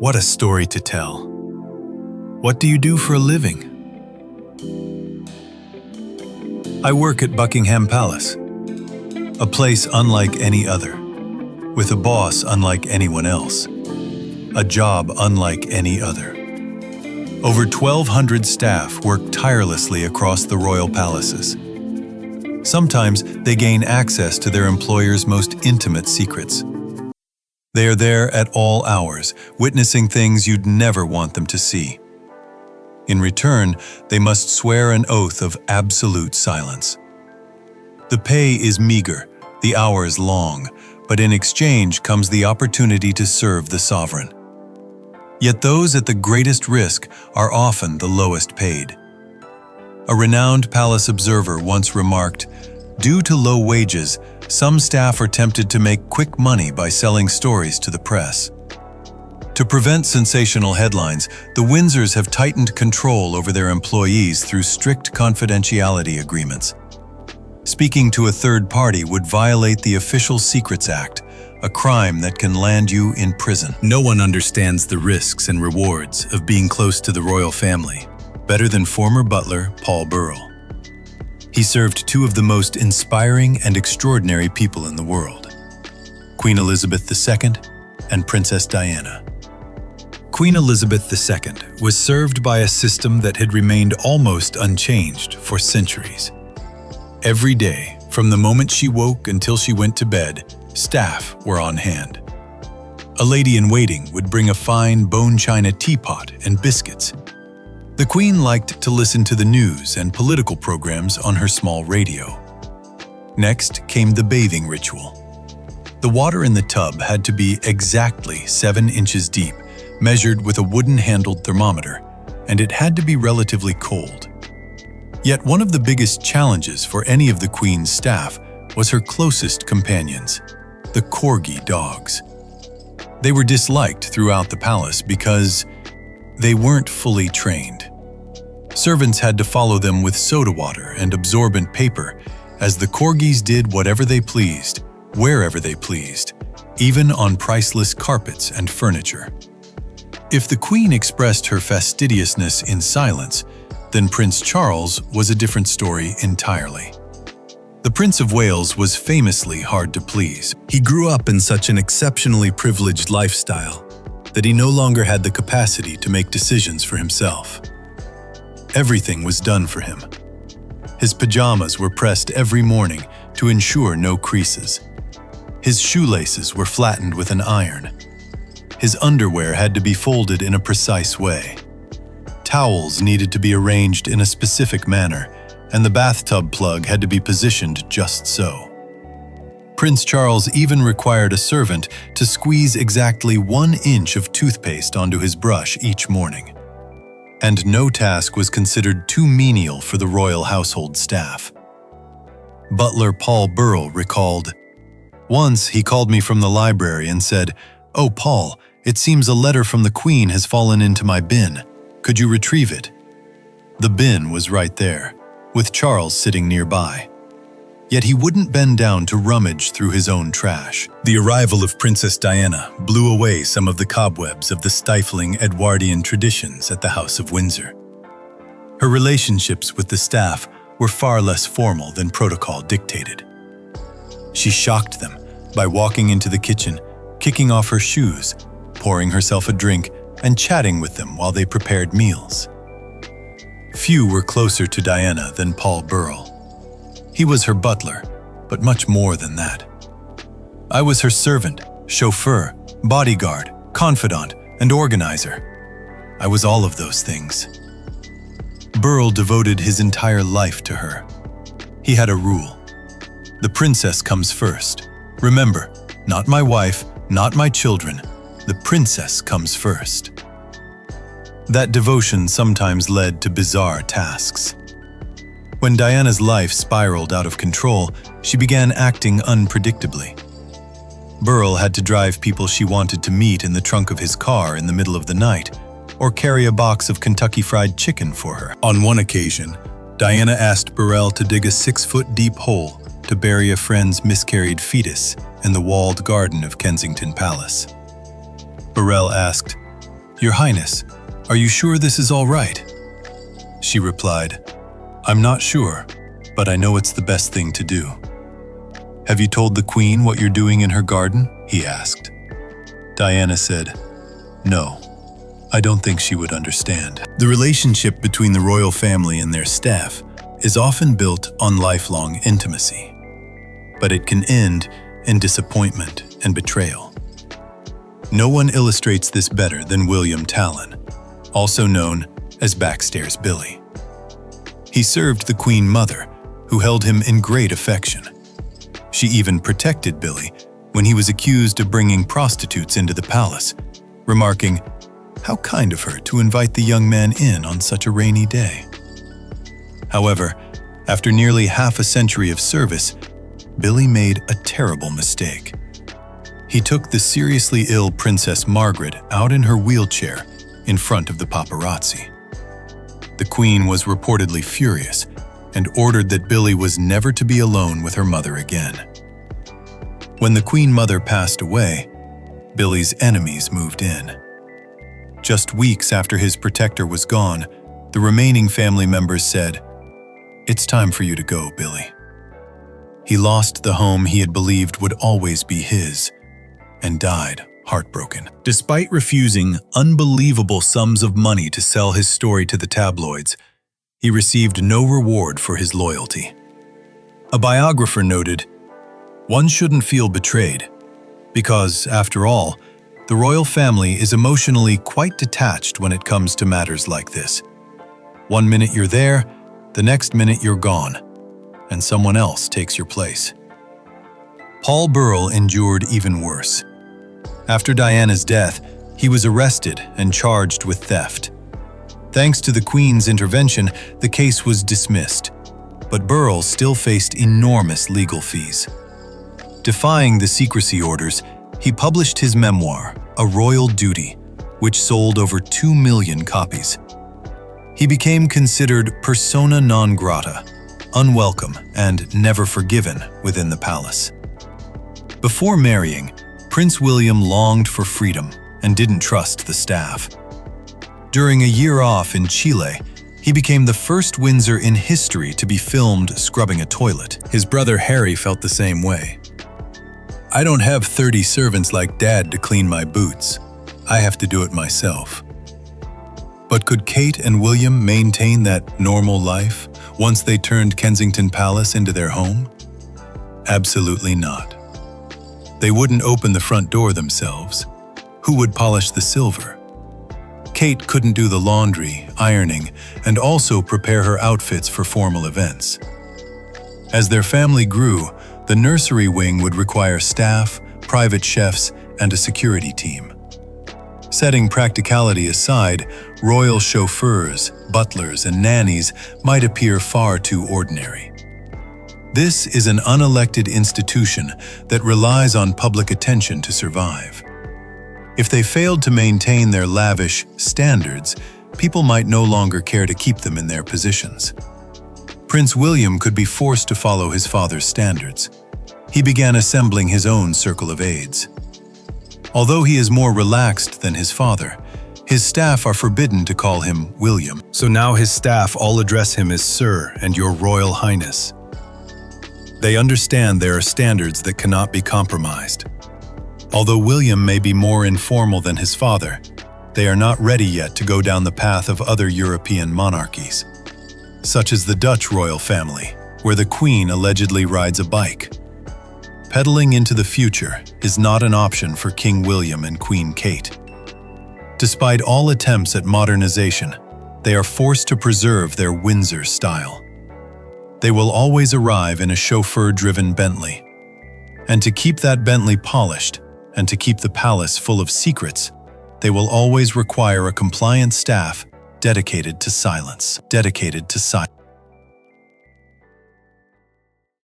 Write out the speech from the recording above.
What a story to tell. What do you do for a living? I work at Buckingham Palace, a place unlike any other, with a boss unlike anyone else, a job unlike any other. Over 1,200 staff work tirelessly across the royal palaces. Sometimes they gain access to their employer's most intimate secrets. They are there at all hours, witnessing things you'd never want them to see. In return, they must swear an oath of absolute silence. The pay is meager, the hours long, but in exchange comes the opportunity to serve the sovereign. Yet those at the greatest risk are often the lowest paid. A renowned palace observer once remarked, "Due to low wages, some staff are tempted to make quick money by selling stories to the press." To prevent sensational headlines, the Windsors have tightened control over their employees through strict confidentiality agreements. Speaking to a third party would violate the Official Secrets Act, a crime that can land you in prison. No one understands the risks and rewards of being close to the royal family better than former butler Paul Burrell. He served two of the most inspiring and extraordinary people in the world, Queen Elizabeth II and Princess Diana. Queen Elizabeth II was served by a system that had remained almost unchanged for centuries. Every day, from the moment she woke until she went to bed, staff were on hand. A lady-in-waiting would bring a fine bone china teapot and biscuits. The Queen liked to listen to the news and political programs on her small radio. Next came the bathing ritual. The water in the tub had to be exactly 7 inches deep, measured with a wooden-handled thermometer, and it had to be relatively cold. Yet one of the biggest challenges for any of the Queen's staff was her closest companions, the corgi dogs. They were disliked throughout the palace because they weren't fully trained. Servants had to follow them with soda water and absorbent paper, as the corgis did whatever they pleased, wherever they pleased, even on priceless carpets and furniture. If the Queen expressed her fastidiousness in silence, then Prince Charles was a different story entirely. The Prince of Wales was famously hard to please. He grew up in such an exceptionally privileged lifestyle that he no longer had the capacity to make decisions for himself. Everything was done for him. His pajamas were pressed every morning to ensure no creases. His shoelaces were flattened with an iron. His underwear had to be folded in a precise way. Towels needed to be arranged in a specific manner, and the bathtub plug had to be positioned just so. Prince Charles even required a servant to squeeze exactly 1 inch of toothpaste onto his brush each morning. And no task was considered too menial for the royal household staff. Butler Paul Burrell recalled, "Once he called me from the library and said, 'Oh, Paul, it seems a letter from the Queen has fallen into my bin. Could you retrieve it?' The bin was right there, with Charles sitting nearby. Yet he wouldn't bend down to rummage through his own trash. The arrival of Princess Diana blew away some of the cobwebs of the stifling Edwardian traditions at the House of Windsor. Her relationships with the staff were far less formal than protocol dictated. She shocked them by walking into the kitchen, kicking off her shoes, pouring herself a drink, and chatting with them while they prepared meals. Few were closer to Diana than Paul Burrell. He was her butler, but much more than that. I was her servant, chauffeur, bodyguard, confidant, and organizer. I was all of those things. Burrell devoted his entire life to her. He had a rule. The princess comes first. Remember, not my wife, not my children. The princess comes first. That devotion sometimes led to bizarre tasks. When Diana's life spiraled out of control, she began acting unpredictably. Burrell had to drive people she wanted to meet in the trunk of his car in the middle of the night, or carry a box of Kentucky Fried Chicken for her. On one occasion, Diana asked Burrell to dig a 6-foot-deep hole to bury a friend's miscarried fetus in the walled garden of Kensington Palace. Burrell asked, "Your Highness, are you sure this is all right?" She replied, "I'm not sure, but I know it's the best thing to do." "Have you told the Queen what you're doing in her garden?" he asked. Diana said, "No, I don't think she would understand." The relationship between the royal family and their staff is often built on lifelong intimacy, but it can end in disappointment and betrayal. No one illustrates this better than William Talon, also known as Backstairs Billy. He served the Queen Mother, who held him in great affection. She even protected Billy when he was accused of bringing prostitutes into the palace, remarking, "How kind of her to invite the young man in on such a rainy day." However, after nearly half a century of service, Billy made a terrible mistake. He took the seriously ill Princess Margaret out in her wheelchair in front of the paparazzi. The Queen was reportedly furious and ordered that Billy was never to be alone with her mother again. When the Queen Mother passed away, Billy's enemies moved in. Just weeks after his protector was gone, the remaining family members said, "It's time for you to go, Billy." He lost the home he had believed would always be his, and died heartbroken. Despite refusing unbelievable sums of money to sell his story to the tabloids, he received no reward for his loyalty. A biographer noted, "One shouldn't feel betrayed, because, after all, the royal family is emotionally quite detached when it comes to matters like this. One minute you're there, the next minute you're gone, and someone else takes your place." Paul Burrell endured even worse. After Diana's death, he was arrested and charged with theft. Thanks to the Queen's intervention, the case was dismissed, but Burrell still faced enormous legal fees. Defying the secrecy orders, he published his memoir, A Royal Duty, which sold over 2 million copies. He became considered persona non grata, unwelcome and never forgiven within the palace. Before marrying, Prince William longed for freedom and didn't trust the staff. During a year off in Chile, he became the first Windsor in history to be filmed scrubbing a toilet. His brother Harry felt the same way. "I don't have 30 servants like Dad to clean my boots. I have to do it myself." But could Kate and William maintain that normal life once they turned Kensington Palace into their home? Absolutely not. They wouldn't open the front door themselves. Who would polish the silver? Kate couldn't do the laundry, ironing, and also prepare her outfits for formal events. As their family grew, the nursery wing would require staff, private chefs, and a security team. Setting practicality aside, royal chauffeurs, butlers, and nannies might appear far too ordinary. This is an unelected institution that relies on public attention to survive. If they failed to maintain their lavish standards, people might no longer care to keep them in their positions. Prince William could be forced to follow his father's standards. He began assembling his own circle of aides. Although he is more relaxed than his father, his staff are forbidden to call him William. So now his staff all address him as Sir and Your Royal Highness. They understand there are standards that cannot be compromised. Although William may be more informal than his father, they are not ready yet to go down the path of other European monarchies, such as the Dutch royal family, where the Queen allegedly rides a bike. Pedaling into the future is not an option for King William and Queen Kate. Despite all attempts at modernization, they are forced to preserve their Windsor style. They will always arrive in a chauffeur-driven Bentley. And to keep that Bentley polished, and to keep the palace full of secrets, they will always require a compliant staff dedicated to silence.